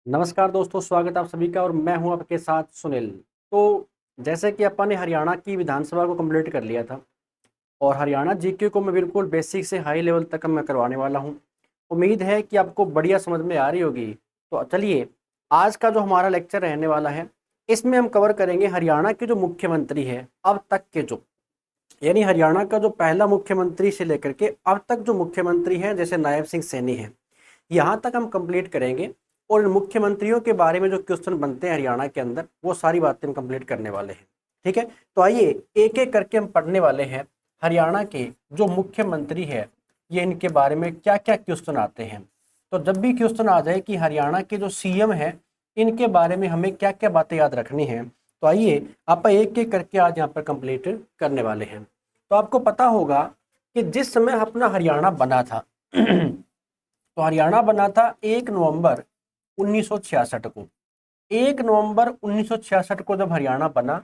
नमस्कार दोस्तों, स्वागत है आप सभी का और मैं हूं आपके साथ सुनील। तो जैसे कि अपन ने हरियाणा की विधानसभा को कंप्लीट कर लिया था और हरियाणा जीके को मैं बिल्कुल बेसिक से हाई लेवल तक मैं करवाने वाला हूं। उम्मीद है कि आपको बढ़िया समझ में आ रही होगी। तो चलिए, आज का जो हमारा लेक्चर रहने वाला है, इसमें हम कवर करेंगे हरियाणा के जो मुख्यमंत्री है अब तक के, जो यानी हरियाणा का जो पहला मुख्यमंत्री से लेकर के अब तक जो मुख्यमंत्री हैं, जैसे नायब सिंह सैनी है, यहाँ तक हम कंप्लीट करेंगे। और इन मुख्यमंत्रियों के बारे में जो क्वेश्चन बनते हैं हरियाणा के अंदर, वो सारी बातें हम कंप्लीट करने वाले हैं। ठीक है, तो आइए एक एक करके हम पढ़ने वाले हैं हरियाणा के जो मुख्यमंत्री है, ये इनके बारे में क्या क्या क्वेश्चन आते हैं। तो जब भी क्वेश्चन आ जाए कि हरियाणा के जो सीएम है, इनके बारे में हमें क्या क्या बातें याद रखनी है, तो आइए आप एक एक करके आज यहाँ पर कंप्लीट करने वाले हैं। तो आपको पता होगा कि जिस समय अपना हरियाणा बना था तो हरियाणा बना था 1 नवंबर 1966 को। 1 नवंबर 1966 को जब हरियाणा बना,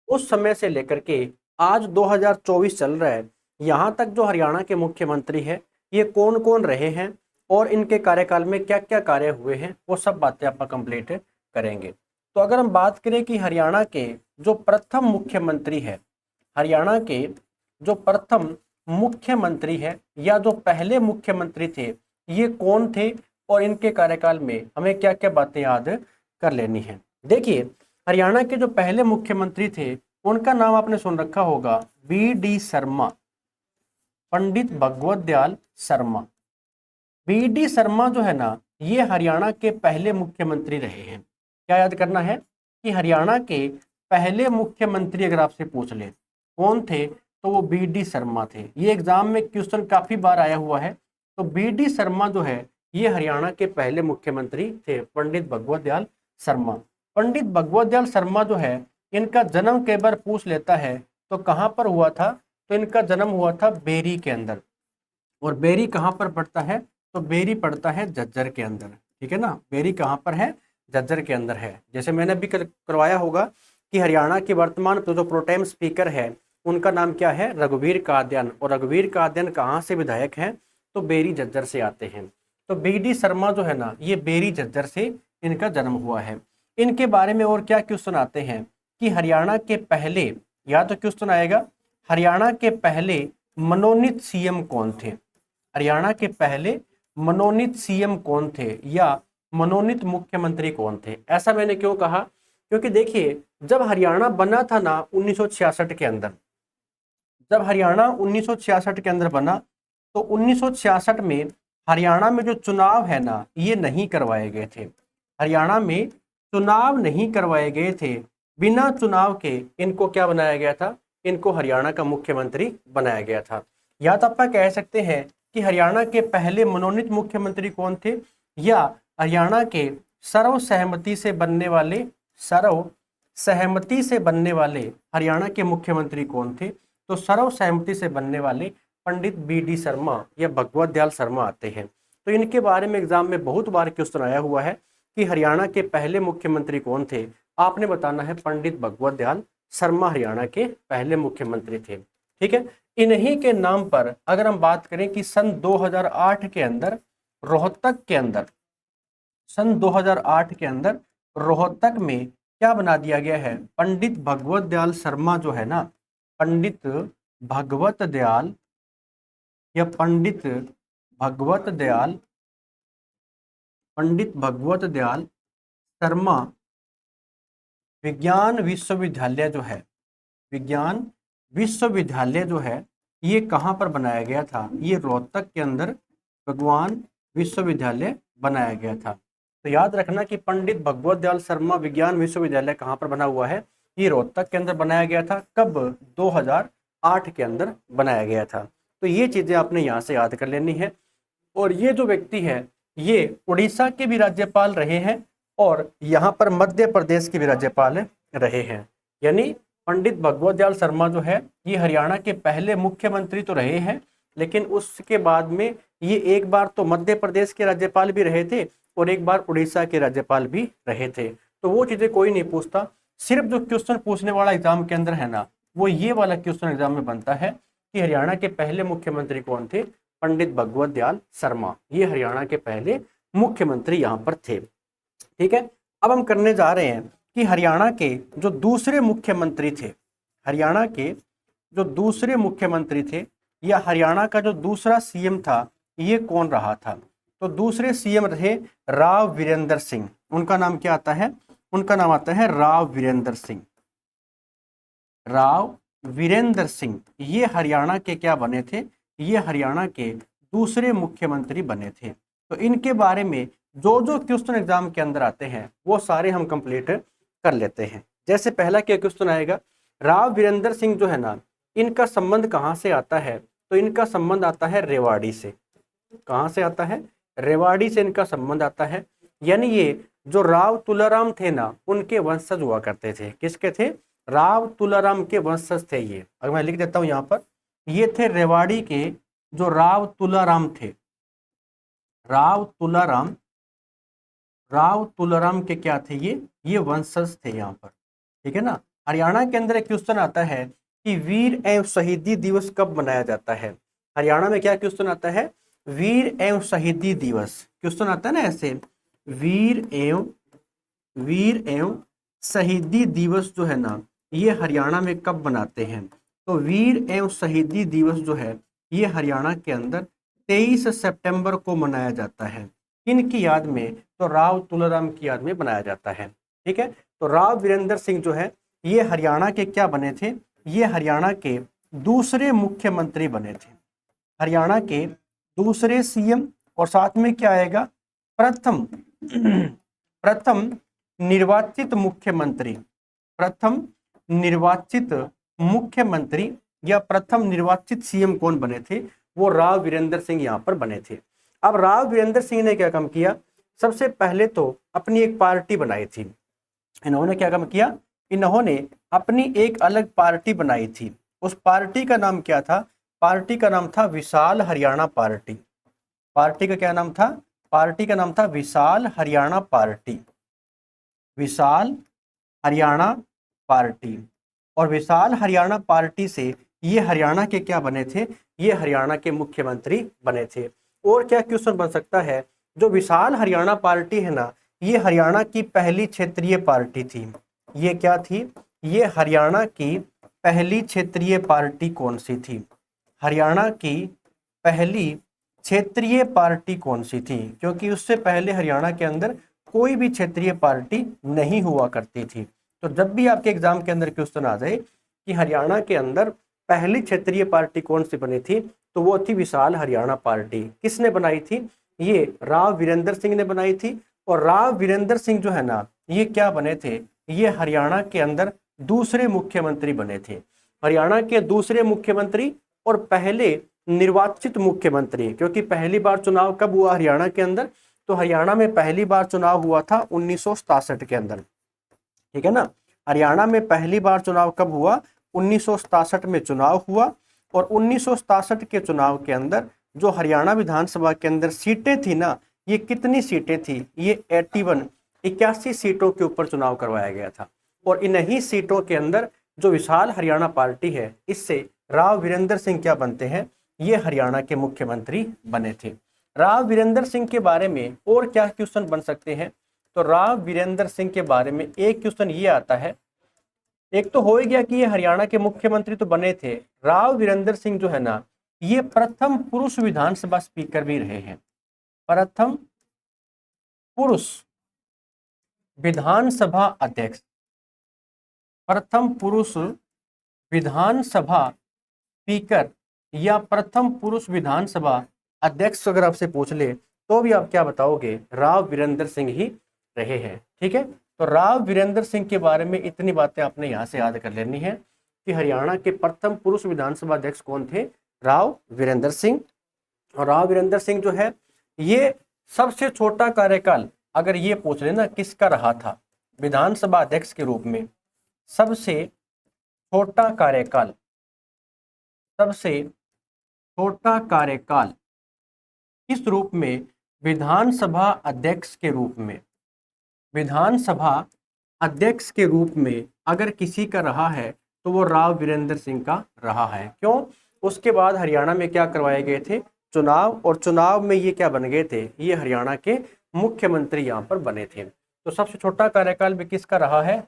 उस समय से लेकर के आज 2024 चल रहा है, यहाँ तक जो हरियाणा के मुख्यमंत्री है, ये कौन कौन रहे हैं और इनके कार्यकाल में क्या क्या कार्य हुए हैं, वो सब बातें आप कंप्लीट करेंगे। तो अगर हम बात करें कि हरियाणा के जो प्रथम मुख्यमंत्री है, हरियाणा के जो प्रथम मुख्यमंत्री है या जो पहले मुख्यमंत्री थे, ये कौन थे और इनके कार्यकाल में हमें क्या क्या बातें याद कर लेनी है। देखिए, हरियाणा के जो पहले मुख्यमंत्री थे, उनका नाम आपने सुन रखा होगा, बी.डी. शर्मा, पंडित भगवत दयाल शर्मा। बी.डी. शर्मा जो है ना, ये हरियाणा के पहले मुख्यमंत्री रहे हैं। क्या याद करना है कि हरियाणा के पहले मुख्यमंत्री अगर आपसे पूछ ले कौन थे, तो वो बी.डी. शर्मा थे। ये एग्जाम में क्वेश्चन काफी बार आया हुआ है। तो बी.डी. शर्मा जो है, ये हरियाणा के पहले मुख्यमंत्री थे, पंडित भगवत दयाल शर्मा। पंडित भगवत दयाल शर्मा जो है, इनका जन्म कई बार पूछ लेता है, तो कहाँ पर हुआ था, तो इनका जन्म हुआ था बेरी के अंदर। और बेरी कहाँ पर पड़ता है, तो बेरी पड़ता है झज्जर के अंदर। ठीक है ना, बेरी कहाँ पर है, झज्जर के अंदर है। जैसे मैंने अभी करवाया होगा कि हरियाणा के वर्तमान जो प्रोटेम स्पीकर है, उनका नाम क्या है, रघुवीर कादियान। और रघुवीर कादियान कहाँ से विधायक हैं, तो बेरी झज्जर से आते हैं। तो बी.डी. शर्मा जो है ना, ये बेरी झज्जर से इनका जन्म हुआ है। इनके बारे में और क्या क्वेश्चन आते हैं कि हरियाणा के पहले, या तो क्वेश्चन आएगा हरियाणा के पहले मनोनीत सीएम कौन थे, हरियाणा के पहले मनोनीत सीएम कौन थे या मनोनीत मुख्यमंत्री कौन थे। ऐसा मैंने क्यों कहा, क्योंकि देखिए, जब हरियाणा बना था ना 1966 के अंदर, जब हरियाणा 1966 के अंदर बना, तो 1966 में हरियाणा में जो चुनाव है ना, ये नहीं करवाए गए थे। हरियाणा में चुनाव नहीं करवाए गए थे। बिना चुनाव के इनको क्या बनाया गया था, इनको हरियाणा का मुख्यमंत्री बनाया गया था। या तो आप कह सकते हैं कि हरियाणा के पहले मनोनीत मुख्यमंत्री कौन थे, या हरियाणा के सर्वसहमति से बनने वाले, सर्वसहमति से बनने वाले हरियाणा के मुख्यमंत्री कौन थे, तो सर्वसहमति से बनने वाले पंडित बी.डी. शर्मा या भगवत दयाल शर्मा आते हैं। तो इनके बारे में एग्जाम में बहुत बार क्वेश्चन आया हुआ है कि हरियाणा के पहले मुख्यमंत्री कौन थे। आपने बताना है पंडित भगवत दयाल शर्मा हरियाणा के पहले मुख्यमंत्री थे। ठीक है, इन्हीं के नाम पर अगर हम बात करें कि सन 2008 के अंदर रोहतक के अंदर, सन 2008 के अंदर रोहतक में क्या बना दिया गया है, पंडित भगवत दयाल शर्मा जो है ना, पंडित भगवत दयाल या भगवत दयाल पंडित भगवत दयाल शर्मा विज्ञान विश्वविद्यालय जो है, विज्ञान विश्वविद्यालय जो है, ये कहाँ पर बनाया गया था, ये रोहतक के अंदर भगवान विश्वविद्यालय बनाया गया था। तो याद रखना कि पंडित भगवत दयाल शर्मा विज्ञान विश्वविद्यालय कहाँ पर बना हुआ है, ये रोहतक के अंदर बनाया गया था। कब, 2008 के अंदर बनाया गया था। तो ये चीजें आपने यहाँ से याद कर लेनी है। और ये जो व्यक्ति है, ये उड़ीसा के भी राज्यपाल रहे हैं और यहाँ पर मध्य प्रदेश के भी राज्यपाल रहे हैं। यानी पंडित भगवत दयाल शर्मा जो है, ये हरियाणा के पहले मुख्यमंत्री तो रहे हैं, लेकिन उसके बाद में ये एक बार तो मध्य प्रदेश के राज्यपाल भी रहे थे और एक बार उड़ीसा के राज्यपाल भी रहे थे। तो वो चीजें कोई नहीं पूछता। सिर्फ जो क्वेश्चन पूछने वाला एग्जाम के अंदर है ना, वो ये वाला क्वेश्चन एग्जाम में बनता है कि हरियाणा के पहले मुख्यमंत्री कौन थे, पंडित भगवत दयाल शर्मा, ये हरियाणा के पहले मुख्यमंत्री यहाँ पर थे। ठीक है, अब हम करने जा रहे हैं कि हरियाणा के जो दूसरे मुख्यमंत्री थे, हरियाणा के जो दूसरे मुख्यमंत्री थे या हरियाणा का जो दूसरा सीएम था ये कौन रहा था। तो दूसरे सीएम रहे राव वीरेंद्र सिंह। उनका नाम क्या आता है, उनका नाम आता है राव वीरेंद्र सिंह। राव वीरेंद्र सिंह ये हरियाणा के क्या बने थे, ये हरियाणा के दूसरे मुख्यमंत्री बने थे। तो इनके बारे में जो जो क्वेश्चन एग्जाम के अंदर आते हैं वो सारे हम कंप्लीट कर लेते हैं। जैसे पहला क्या क्वेश्चन आएगा, राव वीरेंद्र सिंह जो है ना, इनका संबंध कहाँ से आता है। तो इनका संबंध आता है रेवाड़ी से। कहाँ से आता है, रेवाड़ी से इनका संबंध आता है। यानी ये जो राव तुलाराम थे ना, उनके वंशज हुआ करते थे। किसके थे, राव तुलाराम के वंशज थे ये। अगर मैं लिख देता हूं यहाँ पर, ये थे रेवाड़ी के जो राव तुलाराम थे। राव तुलाराम, राव तुलाराम के क्या थे ये वंशज थे यहाँ पर। ठीक है ना। हरियाणा के अंदर एक क्वेश्चन आता है कि वीर एवं शहीदी दिवस कब मनाया जाता है। हरियाणा में क्या क्वेश्चन आता है, वीर एवं शहीदी दिवस क्वेश्चन आता है ना ऐसे, वीर एवं शहीदी दिवस जो है ना, ये हरियाणा में कब मनाते हैं। तो वीर एवं शहीदी दिवस जो है ये हरियाणा के अंदर 23 सितंबर को मनाया जाता है। किनकी याद में, तो राव तुलाराम की याद में मनाया जाता है। ठीक है, तो राव वीरेंद्र सिंह जो है ये हरियाणा के क्या बने थे, ये हरियाणा के दूसरे मुख्यमंत्री बने थे। हरियाणा के दूसरे सीएम, और साथ में क्या आएगा, प्रथम प्रथम निर्वाचित मुख्यमंत्री। प्रथम निर्वाचित मुख्यमंत्री या प्रथम निर्वाचित सीएम कौन बने थे, वो राव वीरेंद्र सिंह यहाँ पर बने थे। अब राव वीरेंद्र सिंह ने क्या काम किया, सबसे पहले तो अपनी एक पार्टी बनाई थी। इन्होंने क्या काम किया, इन्होंने अपनी एक अलग पार्टी बनाई थी। उस पार्टी का नाम क्या था, पार्टी का नाम था विशाल हरियाणा पार्टी। पार्टी का क्या नाम था, पार्टी का नाम था विशाल हरियाणा पार्टी। विशाल हरियाणा पार्टी। और विशाल हरियाणा पार्टी से ये हरियाणा के क्या बने थे, ये हरियाणा के मुख्यमंत्री बने थे। और क्या क्वेश्चन बन सकता है, जो विशाल हरियाणा पार्टी है ना, ये हरियाणा की पहली क्षेत्रीय पार्टी थी। ये क्या थी, ये हरियाणा की पहली क्षेत्रीय पार्टी कौन सी थी, हरियाणा की पहली क्षेत्रीय पार्टी कौन सी थी। क्योंकि उससे पहले हरियाणा के अंदर कोई भी क्षेत्रीय पार्टी नहीं हुआ करती थी। तो जब भी आपके एग्जाम के अंदर क्वेश्चन आ जाए कि हरियाणा के अंदर पहली क्षेत्रीय पार्टी कौन सी बनी थी, तो वो थी विशाल हरियाणा पार्टी। किसने बनाई थी, ये राव वीरेंद्र सिंह ने बनाई थी। और राव वीरेंद्र सिंह जो है ना, ये क्या बने थे, ये हरियाणा के अंदर दूसरे मुख्यमंत्री बने थे। हरियाणा के दूसरे मुख्यमंत्री और पहले निर्वाचित मुख्यमंत्री। क्योंकि पहली बार चुनाव कब हुआ हरियाणा के अंदर, तो हरियाणा में पहली बार चुनाव हुआ था 1967 के अंदर। ठीक है ना, हरियाणा में पहली बार चुनाव कब हुआ, 1967 में चुनाव हुआ। और 1967 के चुनाव के अंदर जो हरियाणा विधानसभा के अंदर सीटें थी ना, ये कितनी सीटें थी, ये 81 सीटों के ऊपर चुनाव करवाया गया था। और इन्हीं सीटों के अंदर जो विशाल हरियाणा पार्टी है, इससे राव वीरेंद्र सिंह क्या बनते हैं, ये हरियाणा के मुख्यमंत्री बने थे। राव वीरेंद्र सिंह के बारे में और क्या क्वेश्चन बन सकते हैं, तो राव वीरेंद्र सिंह के बारे में एक क्वेश्चन ये आता है, एक तो हो ही गया कि ये हरियाणा के मुख्यमंत्री तो बने थे, राव वीरेंद्र सिंह जो है ना, ये प्रथम पुरुष विधानसभा स्पीकर भी रहे हैं। प्रथम पुरुष विधानसभा अध्यक्ष, प्रथम पुरुष विधानसभा स्पीकर या प्रथम पुरुष विधानसभा अध्यक्ष अगर आपसे पूछ ले तो भी आप क्या बताओगे, राव वीरेंद्र सिंह ही रहे हैं। ठीक है, तो राव वीरेंद्र सिंह के बारे में इतनी बातें आपने यहाँ से याद कर लेनी है कि हरियाणा के प्रथम पुरुष विधानसभा अध्यक्ष कौन थे, राव वीरेंद्र सिंह। और राव वीरेंद्र सिंह जो है ये सबसे छोटा कार्यकाल अगर ये पूछ लेना किसका रहा था विधानसभा अध्यक्ष के रूप में, सबसे छोटा कार्यकाल, सबसे छोटा कार्यकाल किस रूप में, विधानसभा अध्यक्ष के रूप में। विधानसभा अध्यक्ष के रूप में अगर किसी का रहा है तो वो राव वीरेंद्र सिंह का रहा है। क्यों, उसके बाद हरियाणा में क्या करवाए गए थे, चुनाव, और चुनाव में ये क्या बन गए थे, ये हरियाणा के मुख्यमंत्री यहाँ पर बने थे। तो सबसे छोटा कार्यकाल भी किसका रहा है?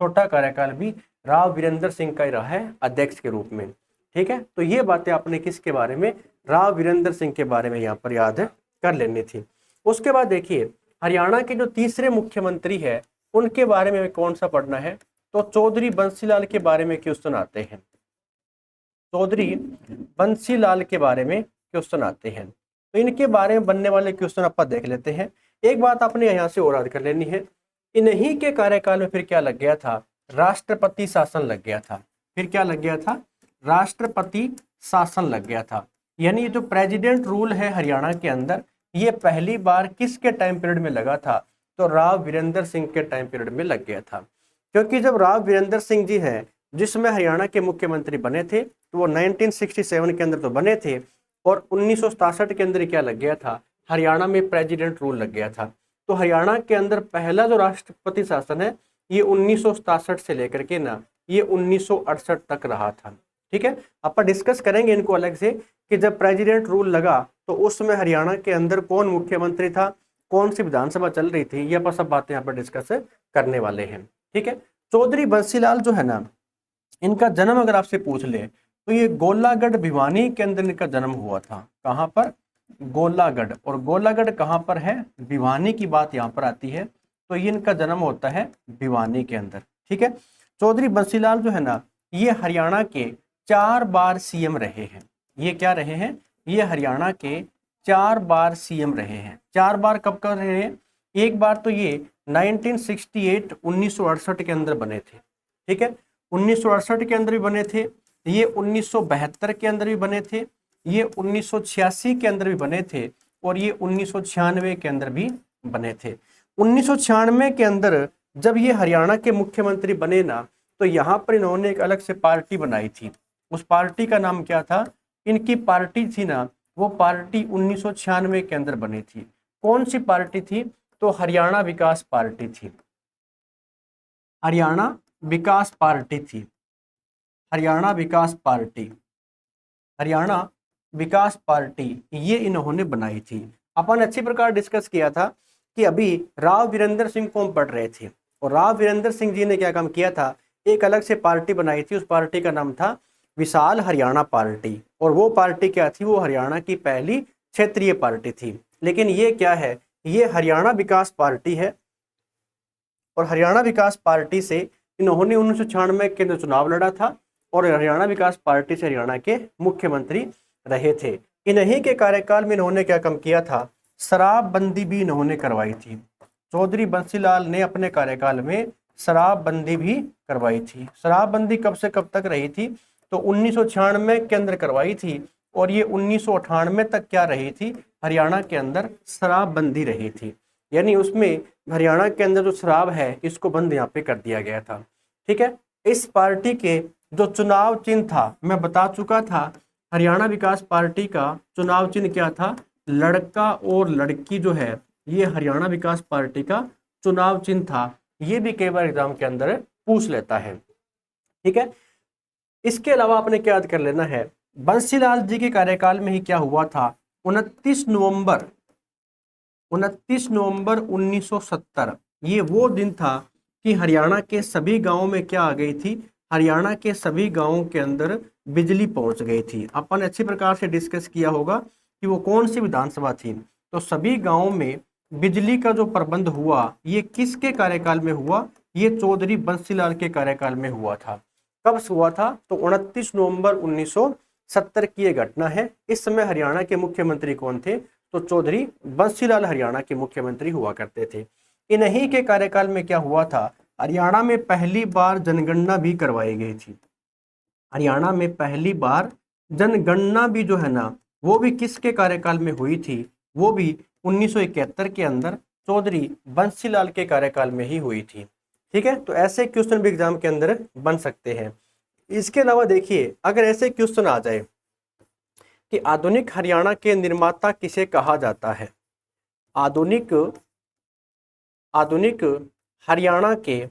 छोटा कार्यकाल भी राव वीरेंद्र सिंह का ही रहा है अध्यक्ष के रूप में। ठीक है, तो ये बातें आपने किसके बारे में? राव वीरेंद्र सिंह के बारे में यहाँ पर याद कर लेनी थी। उसके बाद देखिए हरियाणा के जो तीसरे मुख्यमंत्री है उनके बारे में कौन सा पढ़ना है? तो चौधरी बंसीलाल के बारे में क्वेश्चन आते हैं। चौधरी बंसीलाल के बारे में क्वेश्चन आते हैं। तो इनके बारे में बनने वाले क्वेश्चन आप देख लेते हैं। एक बात आपने यहाँ से और याद कर लेनी है, इन्हीं के कार्यकाल में फिर क्या लग गया था? राष्ट्रपति शासन लग गया था। फिर क्या लग गया था? राष्ट्रपति शासन लग गया था। यानी ये जो प्रेसिडेंट रूल है हरियाणा के अंदर, ये पहली बार किसके टाइम पीरियड में लगा था? तो राव वीरेंद्र सिंह के टाइम पीरियड में लग गया था। क्योंकि जब राव वीरेंद्र सिंह जी हैं जिसमें हरियाणा के मुख्यमंत्री बने थे, तो वो 1967 के अंदर तो बने थे और 1967 के अंदर क्या लग गया था? हरियाणा में प्रेसिडेंट रूल लग गया था। तो हरियाणा के अंदर पहला जो राष्ट्रपति शासन है ये 1967 से लेकर के ना ये 1968 तक रहा था। ठीक है, अपन डिस्कस करेंगे इनको अलग से कि जब प्रेसिडेंट रूल लगा तो उस समय हरियाणा के अंदर कौन मुख्यमंत्री था, कौन सी विधानसभा चल रही थी, ये अपन सब बातें यहाँ पर डिस्कस करने वाले हैं। ठीक है, चौधरी बंसीलाल जो है ना, इनका जन्म अगर आपसे पूछ ले तो ये गोलागढ़ भिवानी के अंदर इनका जन्म हुआ था। कहाँ पर? गोलागढ़। और गोलागढ़ कहाँ पर है? भिवानी की बात यहाँ पर आती है। तो ये इनका जन्म होता है भिवानी के अंदर। ठीक है, चौधरी बंसीलाल जो है ना ये हरियाणा के 4 बार सीएम रहे हैं। ये क्या रहे हैं? ये हरियाणा के 4 बार सीएम रहे हैं। 4 बार कब कर रहे हैं? एक बार तो ये 1968 के अंदर बने थे। ठीक है, 1968 के अंदर भी बने थे, ये 1972 के अंदर भी बने थे, ये 1986 के अंदर भी बने थे और ये 1996 के अंदर भी बने थे। 1996 के अंदर जब ये हरियाणा के मुख्यमंत्री बने ना, तो यहाँ पर इन्होंने एक अलग से पार्टी बनाई थी। उस पार्टी का नाम क्या था? इनकी पार्टी थी ना, वो पार्टी 1996 के अंदर बनी थी। कौन सी पार्टी थी? तो हरियाणा विकास पार्टी थी। हरियाणा विकास पार्टी थी। हरियाणा विकास पार्टी, हरियाणा विकास पार्टी ये इन्होंने बनाई थी। अपन अच्छी प्रकार डिस्कस किया था कि अभी राव वीरेंद्र सिंह को हम पढ़ रहे थे और राव वीरेंद्र सिंह जी ने क्या काम किया था? एक अलग से पार्टी बनाई थी। उस पार्टी का नाम था विशाल हरियाणा पार्टी। और वो पार्टी क्या थी? वो हरियाणा की पहली क्षेत्रीय पार्टी थी। लेकिन ये क्या है? ये हरियाणा विकास पार्टी है और हरियाणा विकास पार्टी से इन्होंने 1996 के अंदर चुनाव लड़ा था और हरियाणा विकास पार्टी से हरियाणा के मुख्यमंत्री रहे थे। इन्हीं के कार्यकाल में इन्होंने क्या काम किया था? शराबबंदी भी इन्होंने करवाई थी। चौधरी बंसीलाल ने अपने कार्यकाल में शराबबंदी भी करवाई थी। शराबबंदी कब से कब तक रही थी? तो 1996 के अंदर करवाई थी और ये 1998 तक क्या रही थी? हरियाणा के अंदर शराबबंदी रही थी। यानी उसमें हरियाणा के अंदर जो शराब है इसको बंद यहाँ पे कर दिया गया था। ठीक है, इस पार्टी के जो चुनाव चिन्ह था मैं बता चुका था। हरियाणा विकास पार्टी का चुनाव चिन्ह क्या था? लड़का और लड़की जो है ये हरियाणा विकास पार्टी का चुनाव चिन्ह था। ये भी कई बार एग्जाम के अंदर पूछ लेता है। ठीक है, इसके अलावा आपने क्या याद कर लेना है? बंसीलाल जी के कार्यकाल में ही क्या हुआ था? 29 नवंबर 1970 ये वो दिन था कि हरियाणा के सभी गांवों में क्या आ गई थी? हरियाणा के सभी गांवों के अंदर बिजली पहुंच गई थी। अपन अच्छी प्रकार से डिस्कस किया होगा कि वो कौन सी विधानसभा थी। तो सभी गांवों में बिजली का जो प्रबंध हुआ ये किसके कार्यकाल में हुआ? ये चौधरी बंसीलाल के कार्यकाल में हुआ था। कब हुआ था? तो 29 नवंबर 1970 की ये घटना है। इस समय हरियाणा के मुख्यमंत्री कौन थे? तो चौधरी बंसीलाल हरियाणा के मुख्यमंत्री हुआ करते थे। इन्हीं के कार्यकाल में क्या हुआ था? हरियाणा में पहली बार जनगणना भी करवाई गई थी। हरियाणा में पहली बार जनगणना भी जो है ना वो भी किसके कार्यकाल में हुई थी? वो भी 1971 के अंदर चौधरी बंसीलाल के कार्यकाल में ही हुई थी। ठीक है, तो ऐसे क्वेश्चन भी एग्जाम के अंदर बन सकते हैं। इसके अलावा देखिए अगर ऐसे क्वेश्चन आ जाए कि आधुनिक हरियाणा के निर्माता किसे कहा जाता है? आधुनिक हरियाणा के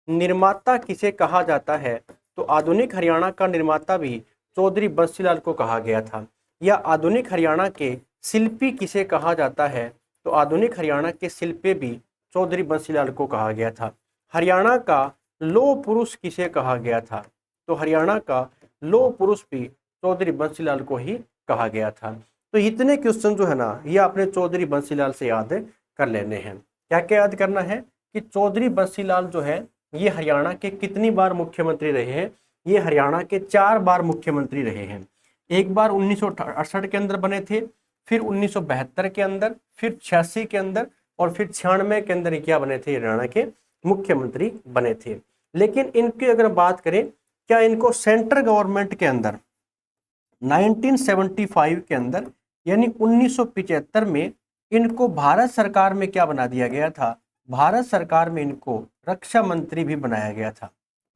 निर्माता किसे कहा जाता है? तो आधुनिक हरियाणा का निर्माता भी चौधरी बंसीलाल को कहा गया था। या आधुनिक हरियाणा के शिल्पी किसे कहा जाता है? तो आधुनिक हरियाणा के शिल्पी भी चौधरी बंसीलाल को कहा गया था। हरियाणा का लौह पुरुष किसे कहा गया था? तो हरियाणा का लौह पुरुष भी चौधरी बंसीलाल को ही कहा गया था। तो इतने क्वेश्चन जो है ना, ये आपने चौधरी बंसीलाल से याद कर लेने हैं। क्या क्या याद करना है कि चौधरी बंसीलाल जो है ये हरियाणा के कितनी बार मुख्यमंत्री रहे हैं? ये हरियाणा के 4 बार मुख्यमंत्री रहे हैं। एक बार 1968 के अंदर बने थे, फिर 1972 के अंदर, फिर 86 के अंदर और फिर 96 के अंदर क्या बने थे? हरियाणा के मुख्यमंत्री बने थे। लेकिन इनकी अगर बात करें, क्या इनको सेंट्रल गवर्नमेंट के अंदर 1975 के अंदर यानी 1975 में इनको भारत सरकार में क्या बना दिया गया था? भारत सरकार में इनको रक्षा मंत्री भी बनाया गया था।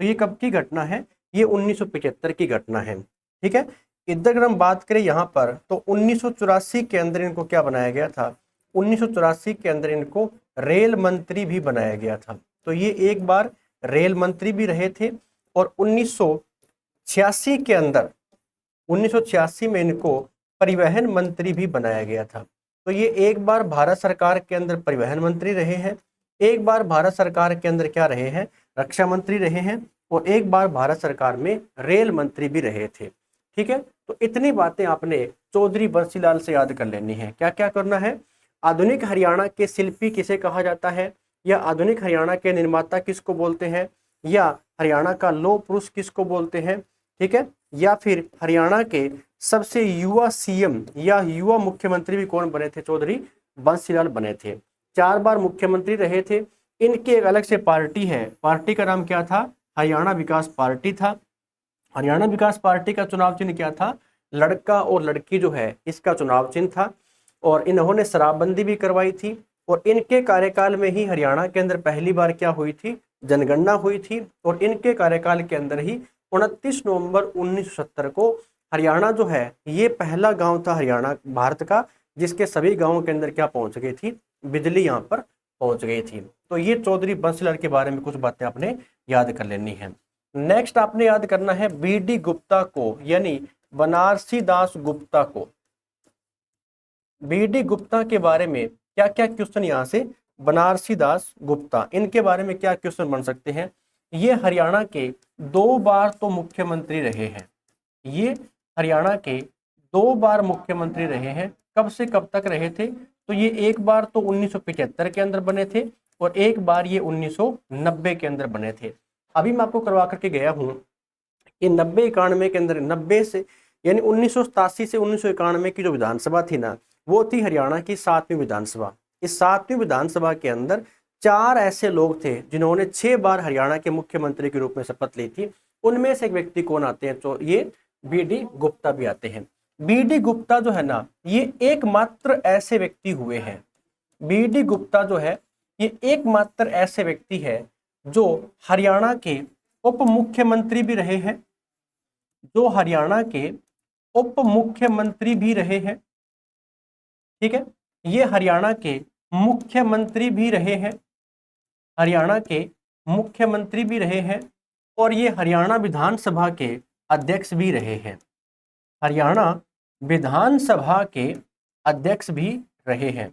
तो ये कब की घटना है? ये 1975 की घटना है। ठीक है, इधर अगर हम बात करें यहाँ पर तो 1984 के अंदर इनको क्या बनाया गया था? 1984 के अंदर इनको रेल मंत्री भी बनाया गया था। तो ये एक बार रेल मंत्री भी रहे थे और 1986 के अंदर 1986 में इनको परिवहन मंत्री भी बनाया गया था। तो ये एक बार भारत सरकार के अंदर परिवहन मंत्री रहे हैं, एक बार भारत सरकार के अंदर क्या रहे हैं? रक्षा मंत्री रहे हैं और एक बार भारत सरकार में रेल मंत्री भी रहे थे। ठीक है, तो इतनी बातें आपने चौधरी बंसीलाल से याद कर लेनी है। क्या क्या करना है? आधुनिक हरियाणा के शिल्पी किसे कहा जाता है, या आधुनिक हरियाणा के निर्माता किसको बोलते हैं, या हरियाणा का लौह पुरुष किसको बोलते हैं? ठीक है, या फिर हरियाणा के सबसे युवा सीएम या युवा मुख्यमंत्री भी कौन बने थे? चौधरी बंसीलाल बने थे। 4 बार मुख्यमंत्री रहे थे। इनकी एक अलग से पार्टी है, पार्टी का नाम क्या था? हरियाणा विकास पार्टी था। हरियाणा विकास पार्टी का चुनाव चिन्ह क्या था? लड़का और लड़की जो है इसका चुनाव चिन्ह था। और इन्होंने शराबबंदी भी करवाई थी और इनके कार्यकाल में ही हरियाणा के अंदर पहली बार क्या हुई थी? जनगणना हुई थी। और इनके कार्यकाल के अंदर ही 29 नवंबर 1970 को हरियाणा जो है ये पहला गांव था हरियाणा भारत का जिसके सभी गांवों के अंदर क्या पहुंच गई थी? बिजली यहाँ पर पहुंच गई थी। तो ये चौधरी बंसीलाल के बारे में कुछ बातें आपने याद कर लेनी है। नेक्स्ट आपने याद करना है बीडी गुप्ता को, यानी बनारसी दास गुप्ता को। बीडी गुप्ता के बारे में क्या क्या क्वेश्चन यहाँ से? बनारसी दास गुप्ता, इनके बारे में क्या क्वेश्चन बन सकते हैं? ये हरियाणा के 2 बार तो मुख्यमंत्री रहे हैं। ये हरियाणा के 2 बार मुख्यमंत्री रहे हैं। कब से कब तक रहे थे? तो ये एक बार तो 1975 के अंदर बने थे और एक बार ये 1990 के अंदर बने थे। अभी मैं आपको करवा करके गया हूँ कि 90-91 के अंदर 90 से यानी 1987 से 1991 की जो विधानसभा थी ना, वो थी हरियाणा की 7वीं विधानसभा। इस 7वीं विधानसभा के अंदर 4 ऐसे लोग थे जिन्होंने 6 बार हरियाणा के मुख्यमंत्री के रूप में शपथ ली थी। उनमें से एक व्यक्ति कौन आते हैं? तो ये बीडी गुप्ता भी आते हैं। बीडी गुप्ता जो है ना, ये एकमात्र ऐसे व्यक्ति हुए हैं, बीडी गुप्ता जो है ये एकमात्र ऐसे व्यक्ति है जो हरियाणा के उप मुख्यमंत्री भी रहे हैं, जो हरियाणा के उप मुख्यमंत्री भी रहे हैं। ठीक है, ये हरियाणा के मुख्यमंत्री भी रहे हैं, हरियाणा के मुख्यमंत्री भी रहे हैं और ये हरियाणा विधानसभा के अध्यक्ष भी रहे हैं। हरियाणा विधानसभा के अध्यक्ष भी रहे हैं,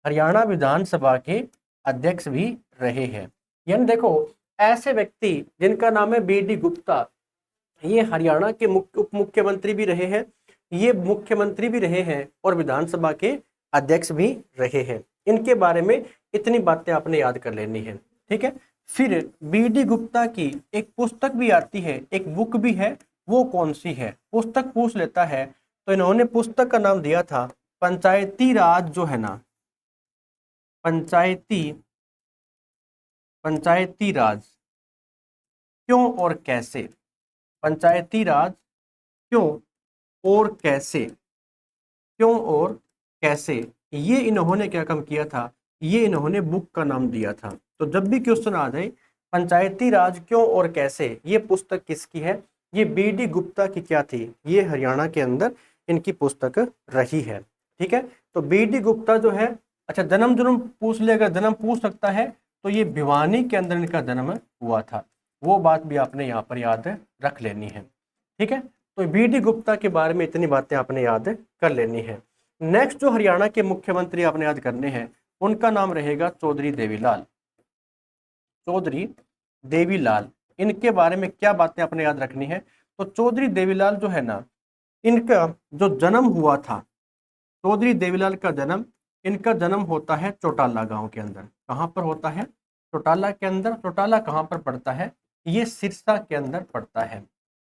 हरियाणा विधानसभा के अध्यक्ष भी रहे हैं। यानी देखो ऐसे व्यक्ति जिनका नाम है बीडी गुप्ता, ये हरियाणा के उप मुख्यमंत्री भी रहे हैं, ये मुख्यमंत्री भी रहे हैं और विधानसभा के अध्यक्ष भी रहे हैं। इनके बारे में इतनी बातें आपने याद कर लेनी है। ठीक है, फिर बीडी गुप्ता की एक पुस्तक भी आती है, एक बुक भी है, वो कौन सी है? पुस्तक पूछ लेता है तो इन्होंने पुस्तक का नाम दिया था पंचायती राज जो है ना, पंचायती राज क्यों और कैसे। पंचायती राज क्यों और कैसे, क्यों और कैसे, ये इन्होंने क्या काम किया था? ये इन्होंने बुक का नाम दिया था। तो जब भी क्वेश्चन आ जाए पंचायती राज क्यों और कैसे, ये पुस्तक किसकी है? ये बीडी गुप्ता की क्या थी? ये हरियाणा के अंदर इनकी पुस्तक रही है। ठीक है, तो बीडी गुप्ता जो है, अच्छा जन्म जन्म पूछ ले, अगर जन्म पूछ सकता है तो ये भिवानी के अंदर इनका जन्म हुआ था, वो बात भी आपने यहाँ पर याद रख लेनी है। ठीक है, तो बीडी गुप्ता के बारे में इतनी बातें आपने याद कर लेनी है। नेक्स्ट जो हरियाणा के मुख्यमंत्री आपने याद करने हैं, उनका नाम रहेगा चौधरी देवीलाल। चौधरी देवीलाल, इनके बारे में क्या बातें आपने याद रखनी है? तो चौधरी देवीलाल जो है ना, इनका जो जन्म हुआ था, चौधरी देवीलाल का जन्म, इनका जन्म होता है चौटाला गांव के अंदर। कहाँ पर होता है? चौटाला के अंदर। चौटाला कहाँ पर पड़ता है? ये सिरसा के अंदर पड़ता है।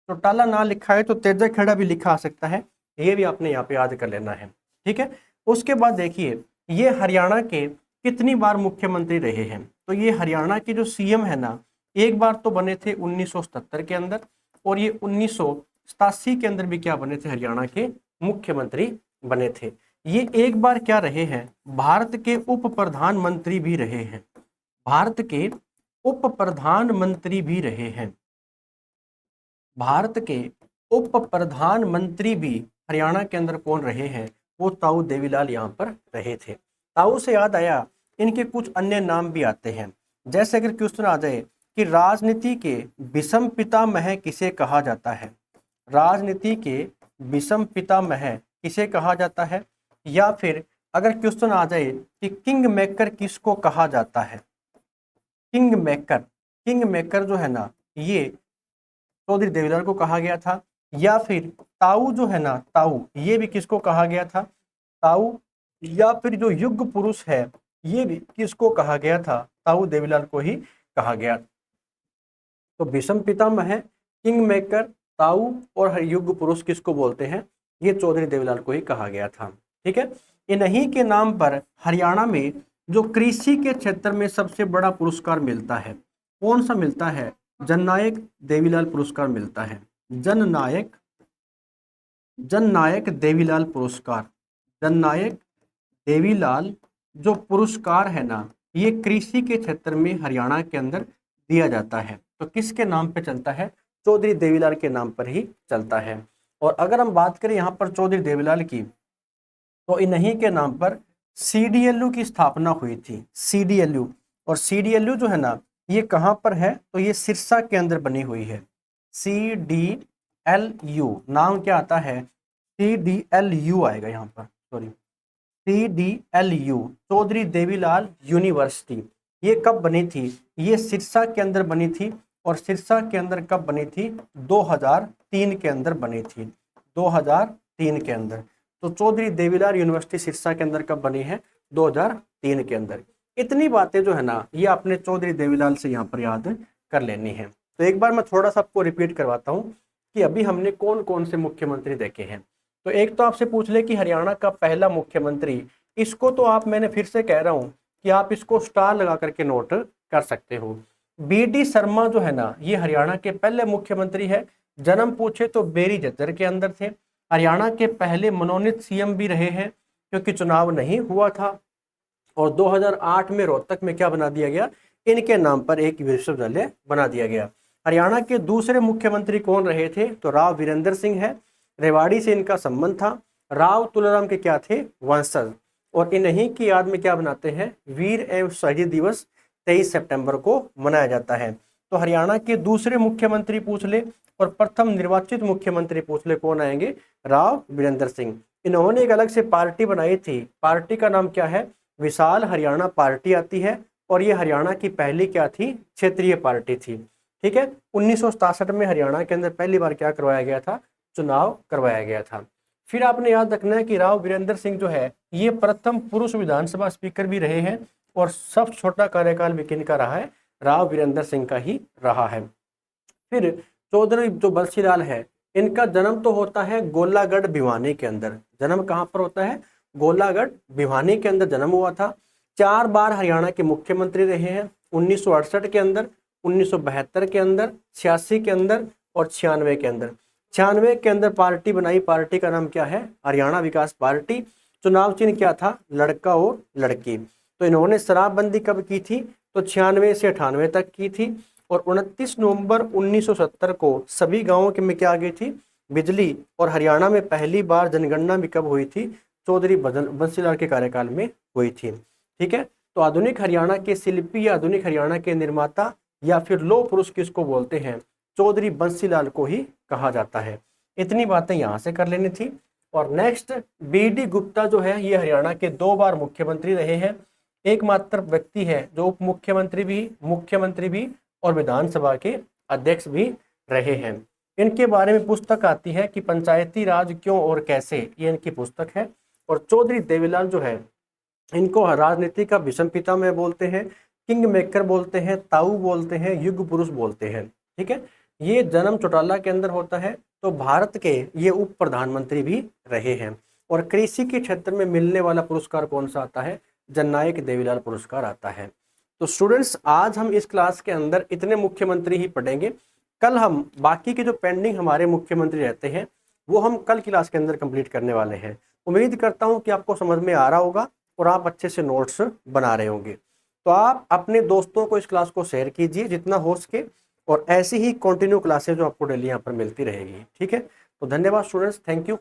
चौटाला ना लिखा है तो तेजाखेड़ा भी लिखा आ सकता है, ये भी आपने यहाँ पे याद कर लेना है। ठीक है। उसके बाद देखिए, ये हरियाणा के कितनी बार मुख्यमंत्री रहे हैं? तो ये हरियाणा के जो सीएम है ना, एक बार तो बने थे 1977 के अंदर, और ये 1987 के अंदर भी क्या बने थे? हरियाणा के मुख्यमंत्री बने थे। ये एक बार क्या रहे हैं? भारत के उप प्रधानमंत्री भी रहे हैं। भारत के उप प्रधानमंत्री भी रहे हैं। भारत के उप प्रधानमंत्री भी हरियाणा के अंदर कौन रहे हैं? वो ताऊ देवीलाल यहाँ पर रहे थे। ताऊ से याद आया, इनके कुछ अन्य नाम भी आते हैं। जैसे अगर क्वेश्चन आ जाए कि राजनीति के विषम पितामह किसे कहा जाता है? राजनीति के विषम पितामह किसे कहा जाता है? या फिर अगर क्वेश्चन आ जाए कि किंग मेकर किसको कहा जाता है? किंग मेकर, किंग मेकर जो है ना, ये चौधरी देवीलाल को कहा गया था। या फिर ताऊ जो है ना, ताऊ, ये भी किसको कहा गया था? ताऊ। या फिर जो युग पुरुष है, ये भी किसको कहा गया था? ताऊ देवीलाल को ही कहा गया। तो विषम पितामह है, किंग मेकर, ताऊ और युग पुरुष किसको बोलते हैं? ये चौधरी देवीलाल को ही कहा गया था। ठीक है। इन्हीं के नाम पर हरियाणा में जो कृषि के क्षेत्र में सबसे बड़ा पुरस्कार मिलता है, कौन सा मिलता है? जननायक देवीलाल पुरस्कार मिलता है। जननायक, जननायक देवीलाल पुरस्कार। जननायक देवीलाल जो पुरस्कार है ना, ये कृषि के क्षेत्र में हरियाणा के अंदर दिया जाता है। तो किसके नाम पे चलता है? चौधरी देवीलाल के नाम पर ही चलता है। और अगर हम बात करें यहाँ पर चौधरी देवीलाल की, तो इन्हीं के नाम पर CDLU की स्थापना हुई थी। CDLU, और CDLU जो है ना, ये कहाँ पर है? तो ये सिरसा के अंदर बनी हुई है। CDLU नाम क्या आता है? CDLU आएगा यहाँ पर, sorry, CDLU Chaudhary Devilal university. ये कब बनी थी? ये सिरसा के अंदर बनी थी। और सिरसा के अंदर कब बनी थी? 2003 के अंदर बनी थी। 2003 के अंदर। तो चौधरी देवीलाल यूनिवर्सिटी सिरसा के अंदर कब बनी है? 2003 के अंदर। इतनी बातें जो है ना, ये आपने चौधरी देवीलाल से यहाँ पर याद कर लेनी है। तो एक बार मैं थोड़ा सा आपको रिपीट करवाता हूँ कि अभी हमने कौन कौन से मुख्यमंत्री देखे हैं। तो एक तो आपसे पूछ ले कि हरियाणा का पहला मुख्यमंत्री, इसको तो आप, मैंने फिर से कह रहा हूँ कि आप इसको स्टार लगा करके नोट कर सकते हो। BD शर्मा जो है ना, ये हरियाणा के पहले मुख्यमंत्री है। जन्म पूछे तो बेरी जज्जर के अंदर थे। हरियाणा के पहले मनोनीत CM भी रहे हैं, क्योंकि चुनाव नहीं हुआ था। और 2008 में रोहतक में क्या बना दिया गया? इनके नाम पर एक विश्वविद्यालय बना दिया गया। हरियाणा के दूसरे मुख्यमंत्री कौन रहे थे? तो राव वीरेंद्र सिंह है। रेवाड़ी से इनका संबंध था। राव तुलाराम के क्या थे? वंशज। और इन्हीं की याद में क्या बनाते हैं? वीर एवं शहीद दिवस 23 सितंबर को मनाया जाता है। तो हरियाणा के दूसरे मुख्यमंत्री पूछ ले और प्रथम निर्वाचित मुख्यमंत्री पूछ ले, कौन आएंगे? राव वीरेंद्र सिंह। इन्होंने एक अलग से पार्टी बनाई थी। पार्टी का नाम क्या है? विशाल हरियाणा पार्टी आती है। और ये हरियाणा की पहली क्या थी? क्षेत्रीय पार्टी थी। ठीक है। 1967 में हरियाणा के अंदर पहली बार क्या करवाया गया था? चुनाव करवाया गया था। फिर आपने याद रखना है कि राव वीरेंद्र सिंह जो है, ये प्रथम पुरुष विधानसभा स्पीकर भी रहे हैं। और सबसे छोटा कार्यकाल भी किनका रहा है? राव वीरेंद्र सिंह का ही रहा है। फिर चौधरी जो बंसीलाल है, इनका जन्म तो होता है गोलागढ़ भिवानी के अंदर। जन्म कहाँ पर होता है? गोलागढ़ भिवानी के अंदर जन्म हुआ था। 4 बार हरियाणा के मुख्यमंत्री रहे हैं। 1968 के अंदर, 1972 के अंदर, 86 के अंदर और 96 के अंदर। 96 के अंदर पार्टी बनाई। पार्टी का नाम क्या है? हरियाणा विकास पार्टी। चुनाव चिन्ह क्या था? लड़का और लड़की। तो इन्होंने शराबबंदी कब की थी? तो 96 से 98 तक की थी। और 29 नवंबर 1970 को सभी गांवों के में क्या आ गई थी? बिजली। और हरियाणा में पहली बार जनगणना भी कब हुई थी? चौधरी बंसीलाल के कार्यकाल में हुई थी। ठीक है। तो आधुनिक हरियाणा के शिल्पी या आधुनिक हरियाणा के निर्माता या फिर लौह पुरुष किसको बोलते हैं? चौधरी बंसीलाल को ही कहा जाता है। इतनी बातें यहाँ से कर लेनी थी। और नेक्स्ट बी.डी. गुप्ता जो है ये हरियाणा के 2 बार मुख्यमंत्री रहे हैं, एकमात्र व्यक्ति है जो उप मुख्यमंत्री भी और विधानसभा के अध्यक्ष भी रहे हैं। इनके बारे में पुस्तक आती है कि पंचायती राज क्यों और कैसे, ये इनकी पुस्तक है। और चौधरी देवीलाल जो है इनको राजनीति का भीष्म पितामह बोलते हैं, किंग मेकर बोलते हैं, ताऊ बोलते हैं, युग पुरुष बोलते हैं। ठीक है, ये जन्म चौटाला के अंदर होता है, तो भारत के ये उप प्रधानमंत्री भी रहे हैं। और कृषि के क्षेत्र में मिलने वाला पुरस्कार कौन सा आता है? जननायक देवीलाल पुरस्कार आता है। तो स्टूडेंट्स आज हम इस क्लास के अंदर इतने मुख्यमंत्री ही पढ़ेंगे। कल हम बाकी के जो पेंडिंग हमारे मुख्यमंत्री रहते हैं वो हम कल क्लास के अंदर कंप्लीट करने वाले हैं। उम्मीद करता हूँ कि आपको समझ में आ रहा होगा और आप अच्छे से नोट्स बना रहे होंगे। तो आप अपने दोस्तों को इस क्लास को शेयर कीजिए जितना हो सके, और ऐसी ही कंटिन्यू क्लासेस जो आपको डेली यहाँ पर मिलती रहेगी। ठीक है, तो धन्यवाद स्टूडेंट्स, थैंक यू।